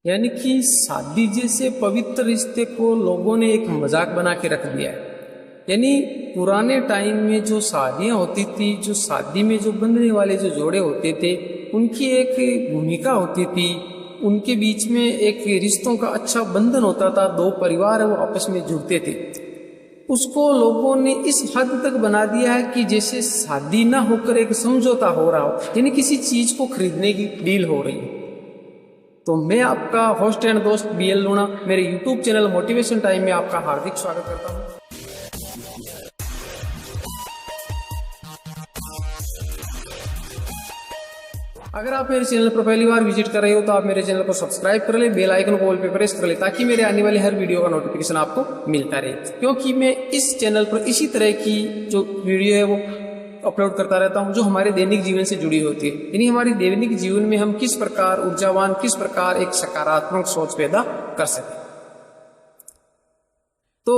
यानी कि शादी जैसे पवित्र रिश्ते को लोगों ने एक मजाक बना के रख दिया है। यानी पुराने टाइम में जो शादियां होती थी, जो शादी में जो बंधने वाले जो जोड़े होते थे, उनकी एक भूमिका होती थी, उनके बीच में एक रिश्तों का अच्छा बंधन होता था, दो परिवार है वो आपस में जुड़ते थे। उसको लोगों ने इस हद तक बना दिया है कि जैसे शादी ना होकर एक समझौता हो रहा हो, यानी किसी चीज को खरीदने की डील हो रही है। तो मैं आपका होस्ट एंड दोस्त BL लूणा मेरे YouTube चैनल मोटिवेशन टाइम में आपका हार्दिक स्वागत करता हूं। अगर आप मेरे चैनल पर पहली बार विजिट कर रहे हो तो आप मेरे चैनल को सब्सक्राइब कर ले, बेल आइकन को ऑल पे प्रेस कर ले, ताकि मेरे आने वाली हर वीडियो का नोटिफिकेशन आपको मिलता रहे। क्योंकि मैं इस चैनल पर इसी तरह की जो वीडियो है वो अपलोड करता रहता हूं, जो हमारे दैनिक जीवन से जुड़ी होती है। यानी हमारे दैनिक जीवन में हम किस प्रकार ऊर्जावान, किस प्रकार एक सकारात्मक सोच पैदा कर सके। तो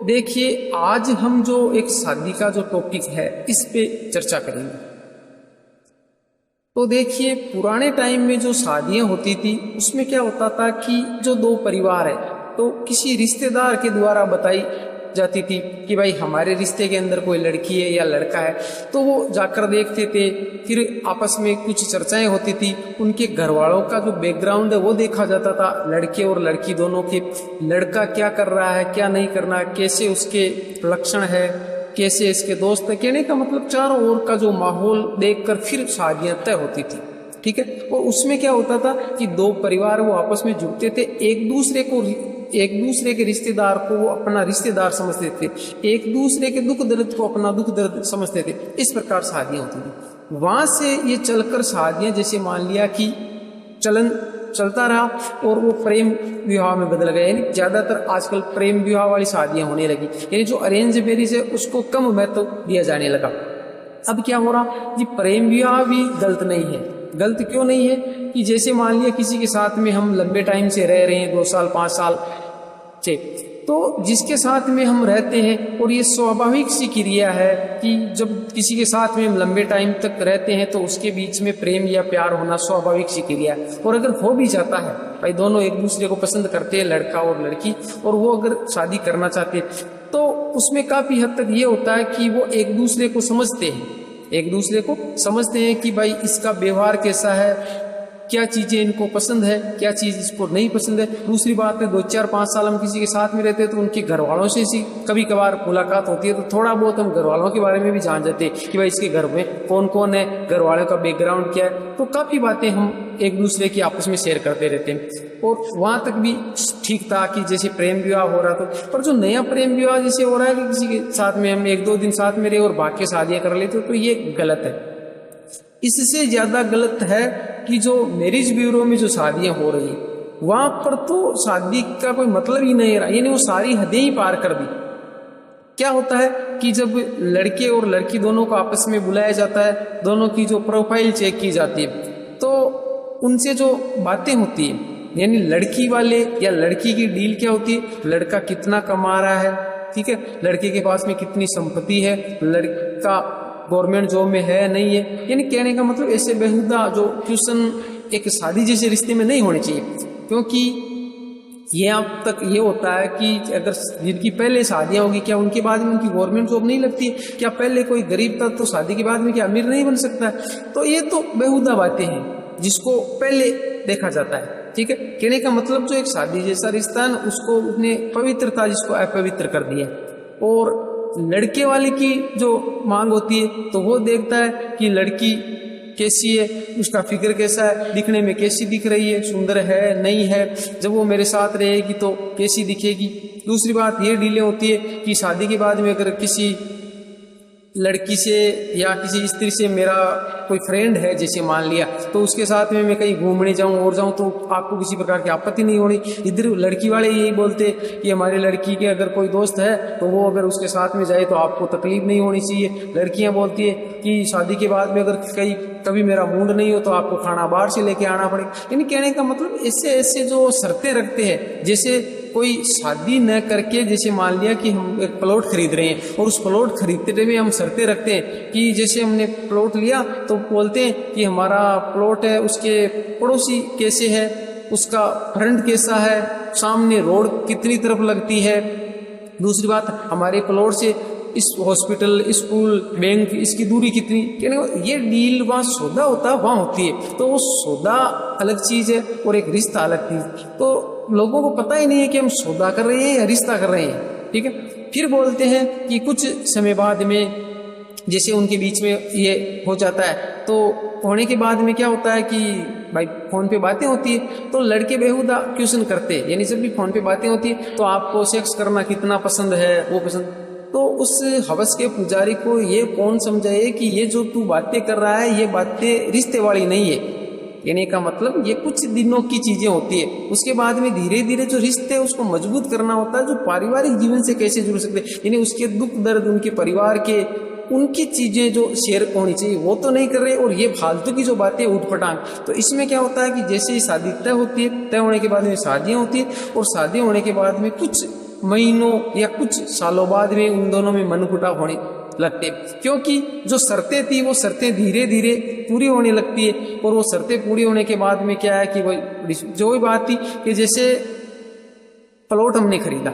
देखिए, आज हम जो एक शादी का जो टॉपिक है इस पे चर्चा करेंगे। तो देखिए, पुराने टाइम में जो शादियां होती थी उसमें क्या होता था कि जो दो परिवार है तो किसी रिश्तेदार के द्वारा बताई जाती थी कि भाई हमारे रिश्ते के अंदर कोई लड़की है या लड़का है, तो वो जाकर देखते थे। फिर आपस में कुछ चर्चाएं होती थी, उनके घर वालों का जो बैकग्राउंड है वो देखा जाता था, लड़के और लड़की दोनों के। लड़का क्या कर रहा है, क्या नहीं करना, कैसे उसके लक्षण है, कैसे इसके दोस्त है। कहने का मतलब चारों ओर का जो माहौल देखकर फिर शादियां तय होती थी, ठीक है। और उसमें क्या होता था कि दो परिवार वो आपस में जुड़ते थे, एक दूसरे के रिश्तेदार को वो अपना रिश्तेदार समझते थे, एक दूसरे के दुख दर्द को अपना दुख दर्द समझते थे। इस प्रकार शादियां होती थी। वहां से ये चलकर शादियां, जैसे मान लिया कि चलन चलता रहा और वो प्रेम विवाह में बदल गया। यानी ज्यादातर आजकल प्रेम विवाह वाली शादियां होने लगी, यानी जो अरेंज मैरिज है उसको कम महत्व दिया जाने लगा। अब क्या हो रहा जी, प्रेम विवाह भी गलत नहीं है। गलत क्यों नहीं है कि जैसे मान लिया किसी के साथ में हम लंबे टाइम से रह रहे हैं, 2 साल 5 साल से, तो जिसके साथ में हम रहते हैं, और ये स्वाभाविक सी क्रिया है कि जब किसी के साथ में हम लंबे टाइम तक रहते हैं तो उसके बीच में प्रेम या प्यार होना स्वाभाविक सी क्रिया है। और अगर हो भी जाता है, भाई दोनों एक दूसरे को पसंद करते हैं, लड़का और लड़की, और वो अगर शादी करना चाहते हैं, तो उसमें काफी हद तक ये होता है कि वो एक दूसरे को समझते हैं, एक दूसरे को समझते हैं कि भाई इसका व्यवहार कैसा है, क्या चीजें इनको पसंद है, क्या चीज इसको नहीं पसंद है। दूसरी बात है, 2 4 5 साल हम किसी के साथ में रहते हैं तो उनके घर वालों से सी कभी कभार मुलाकात होती है, तो थोड़ा बहुत हम घर वालों के बारे में भी जान जाते हैं कि भाई इसके घर में कौन कौन है, घर वालों का बैकग्राउंड क्या है। तो काफी बातें हम एक दूसरे की आपस में शेयर करते रहते हैं। और वहां तक भी ठीक था कि जैसे प्रेम विवाह हो रहा था। पर जो नया प्रेम विवाह जैसे हो रहा है कि किसी के साथ में हम 1-2 दिन साथ में रहे और बाकी शादियां कर लेते, तो ये गलत है। इससे ज्यादा गलत है कि जो मैरिज ब्यूरो में जो शादियां हो रही है वहां पर तो शादी का कोई मतलब ही नहीं रहा, यानी वो सारी हदें ही पार कर दी। क्या होता है कि जब लड़के और लड़की दोनों को आपस में बुलाया जाता है, दोनों की जो प्रोफाइल चेक की जाती है, तो उनसे जो बातें होती है, यानी लड़की वाले या लड़की की डील क्या होती है, लड़का कितना कमा रहा है, ठीक है, लड़के के पास में कितनी संपत्ति है, लड़का गवर्नमेंट जॉब में है नहीं है। यानी कहने का मतलब ऐसे बेहुदा जो क्वेश्चन एक शादी जैसे रिश्ते में नहीं होने चाहिए। क्योंकि ये अब तक ये होता है कि अगर जिनकी पहले शादियां होगी, क्या उनके बाद में उनकी गवर्नमेंट जॉब नहीं लगती है? क्या पहले कोई गरीब था तो शादी के बाद में क्या अमीर नहीं बन सकता है? तो ये तो बेहुदा बातें हैं जिसको पहले देखा जाता है, ठीक है। कहने का मतलब जो एक शादी जैसा रिश्ता है ना, उसको उसने पवित्रता जिसको अपवित्र कर दिया। और लड़के वाले की जो मांग होती है तो वो देखता है कि लड़की कैसी है, उसका फिगर कैसा है, दिखने में कैसी दिख रही है, सुंदर है नहीं है, जब वो मेरे साथ रहेगी तो कैसी दिखेगी। दूसरी बात ये डीलें होती है कि शादी के बाद में अगर किसी लड़की से या किसी स्त्री से मेरा कोई फ्रेंड है जैसे मान लिया, तो उसके साथ में मैं कहीं घूमने जाऊं और जाऊं तो आपको किसी प्रकार की आपत्ति नहीं होनी। इधर लड़की वाले यही बोलते कि हमारी लड़की के अगर कोई दोस्त है तो वो अगर उसके साथ में जाए तो आपको तकलीफ नहीं होनी चाहिए। लड़कियां बोलती है कि शादी के बाद में अगर कभी मेरा मूड नहीं हो तो आपको खाना बाहर से लेके आना पड़ेगा। यानी कहने का मतलब ऐसे ऐसे जो शर्तें रखते हैं, जैसे कोई शादी न करके, जैसे मान लिया कि हम एक प्लॉट खरीद रहे हैं और उस प्लॉट खरीदते हुए हम शर्तें रखते हैं कि जैसे हमने प्लॉट लिया तो बोलते हैं कि हमारा प्लॉट है, उसके पड़ोसी कैसे है, उसका फ्रंट कैसा है, सामने रोड कितनी तरफ लगती है, दूसरी बात हमारे प्लॉट से इस हॉस्पिटल, स्कूल, बैंक इसकी दूरी कितनी, ये डील वहाँ सौदा होता है वहाँ होती है। तो वो सौदा अलग चीज़ है और एक रिश्ता अलग चीज़। तो लोगों को पता ही नहीं है कि हम सौदा कर रहे हैं या रिश्ता कर रहे हैं। ठीक है, फिर बोलते हैं कि कुछ समय बाद में जैसे उनके बीच में ये हो जाता है, तो होने के बाद में क्या होता है कि भाई फोन पे बातें होती है, तो लड़के बेहुदा क्वेश्चन करते हैं, यानी जब भी फोन पे बातें होती है तो आपको सेक्स करना कितना पसंद है, वो पसंद। तो उस हवस के पुजारी को ये कौन समझाए कि ये जो तू बातें कर रहा है ये बातें रिश्ते वाली नहीं है। कहने का मतलब ये कुछ दिनों की चीजें होती है, उसके बाद में धीरे धीरे जो रिश्ते है उसको मजबूत करना होता है, जो पारिवारिक जीवन से कैसे जुड़ सकते, यानी उसके दुख दर्द, उनके परिवार के, उनकी चीजें जो शेयर होनी चाहिए वो तो नहीं कर रहे, और ये फालतू की जो बातें उठपटांग। तो इसमें क्या होता है कि जैसे ही शादी तय होती है, तय होने के बाद में शादियां होती है, और शादी होने के बाद में कुछ महीनों या कुछ सालों बाद में उन दोनों में मनमुटाव होने लगते, क्योंकि जो शर्तें थी वो शर्तें धीरे धीरे पूरी होने लगती है। और वो शर्तें पूरी होने के बाद में क्या है कि वही जो भी बात थी कि जैसे प्लॉट हमने खरीदा,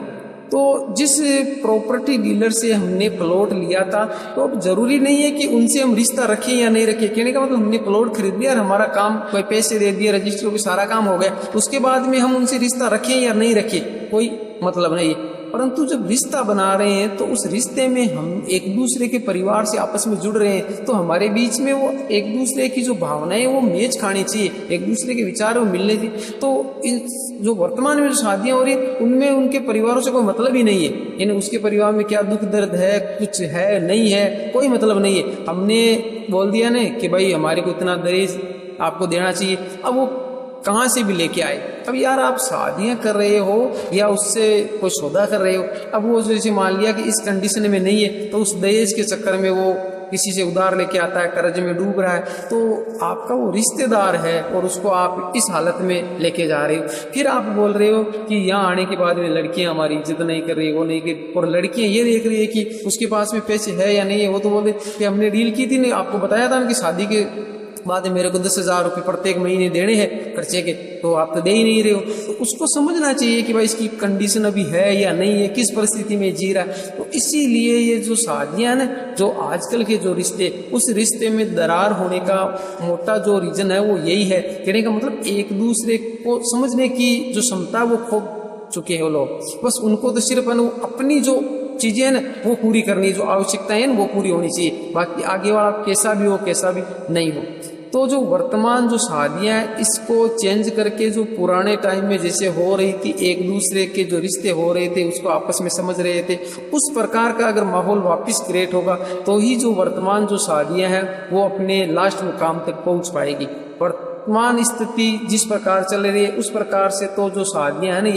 तो जिस प्रॉपर्टी डीलर से हमने प्लॉट लिया था, तो अब जरूरी नहीं है कि उनसे हम रिश्ता रखें या नहीं रखें। कहने का मतलब हमने प्लॉट खरीद लिया और हमारा काम, कोई पैसे दे दिए, रजिस्ट्री भी सारा काम हो गया, उसके बाद में हम उनसे रिश्ता रखें या नहीं रखें कोई मतलब नहीं है। परंतु जब रिश्ता बना रहे हैं तो उस रिश्ते में हम एक दूसरे के परिवार से आपस में जुड़ रहे हैं, तो हमारे बीच में वो एक दूसरे की जो भावनाएं वो मैच खानी चाहिए, एक दूसरे के विचार वो मिलने चाहिए। तो जो वर्तमान में जो शादियां हो रही है उनमें उनके परिवारों से कोई मतलब ही नहीं है, यानी उसके परिवार में क्या दुख दर्द है, कुछ है नहीं है, कोई मतलब नहीं है। हमने बोल दिया ना कि भाई हमारे को इतना दहेज आपको देना चाहिए, अब वो कहाँ से भी लेके आए। अब यार आप शादियां कर रहे हो या उससे कोई सौदा कर रहे हो, अब वो जैसे मान लिया कि इस कंडीशन में नहीं है, तो उस दहेज के चक्कर में वो किसी से उधार लेके आता है, कर्ज में डूब रहा है, तो आपका वो रिश्तेदार है और उसको आप इस हालत में लेके जा रहे हो। फिर आप बोल रहे हो कि यहाँ आने के बाद में लड़कियां हमारी इज्जत नहीं कर रही, वो नहीं कर, और लड़कियां ये देख रही है कि उसके पास में पैसे है या नहीं है। वो तो बोल रहे कि हमने डील की थी, नहीं आपको बताया था ना कि शादी के बाद में मेरे को 10,000 रुपये प्रत्येक महीने देने हैं खर्चे के, तो आप तो दे ही नहीं रहे हो। तो उसको समझना चाहिए कि भाई इसकी कंडीशन अभी है या नहीं है, किस परिस्थिति में जी रहा है। तो इसीलिए ये जो शादियां ना, जो आजकल के जो रिश्ते, उस रिश्ते में दरार होने का मोटा जो रीजन है वो यही है। कहने का मतलब एक दूसरे को समझने की जो क्षमता वो खो चुके हैं लोग, बस उनको तो सिर्फ अपनी जो चीजें हैं ना वो पूरी करनी, जो आवश्यकताएं हैं वो पूरी होनी चाहिए, बाकी आगे वाला कैसा भी हो कैसा भी नहीं हो। तो जो वर्तमान जो शादियां हैं इसको चेंज करके जो पुराने टाइम में जैसे हो रही थी, एक दूसरे के जो रिश्ते हो रहे थे उसको आपस में समझ रहे थे, उस प्रकार का अगर माहौल वापस क्रिएट होगा तो ही जो वर्तमान जो शादियां हैं वो अपने लास्ट मुकाम तक पहुंच पाएगी। वर्तमान स्थिति जिस प्रकार चल रही है उस प्रकार से तो जो शादियां हैं ना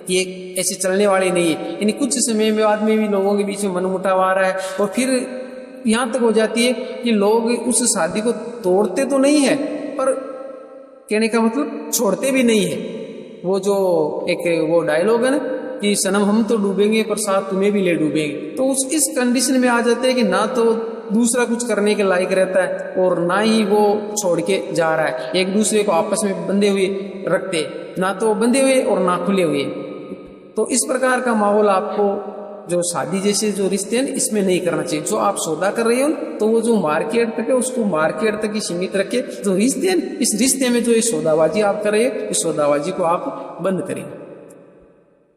ये ऐसे चलने वाली नहीं है, यानी कुछ समय में बाद में भी लोगों के बीच में मनमुटाव आ रहा है, और फिर यहाँ तक हो जाती है कि लोग उस शादी को तोड़ते तो नहीं है, पर कहने का मतलब छोड़ते भी नहीं है। वो जो एक वो डायलॉग है ना कि सनम हम तो डूबेंगे पर साथ तुम्हें भी ले डूबेंगे, तो इस कंडीशन में आ जाते हैं कि ना तो दूसरा कुछ करने के लायक रहता है और ना ही वो छोड़ के जा रहा है, एक दूसरे को आपस में बंधे हुए रखते, ना तो बंधे हुए और ना खुले हुए। तो इस प्रकार का माहौल आपको जो शादी जैसे जो रिश्ते हैं इसमें नहीं करना चाहिए। जो आप सौदा कर रहे हो तो वो जो मार्केट तक है उसको मार्केट तक ही सीमित रखे, जो रिश्ते हैं इस रिश्ते में जो ये सौदाबाजी आप कर रहे हो इस सौदाबाजी को आप बंद करें।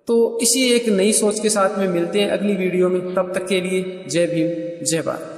तो इसी एक नई सोच के साथ में मिलते हैं अगली वीडियो में, तब तक के लिए जय भीम जय भारत।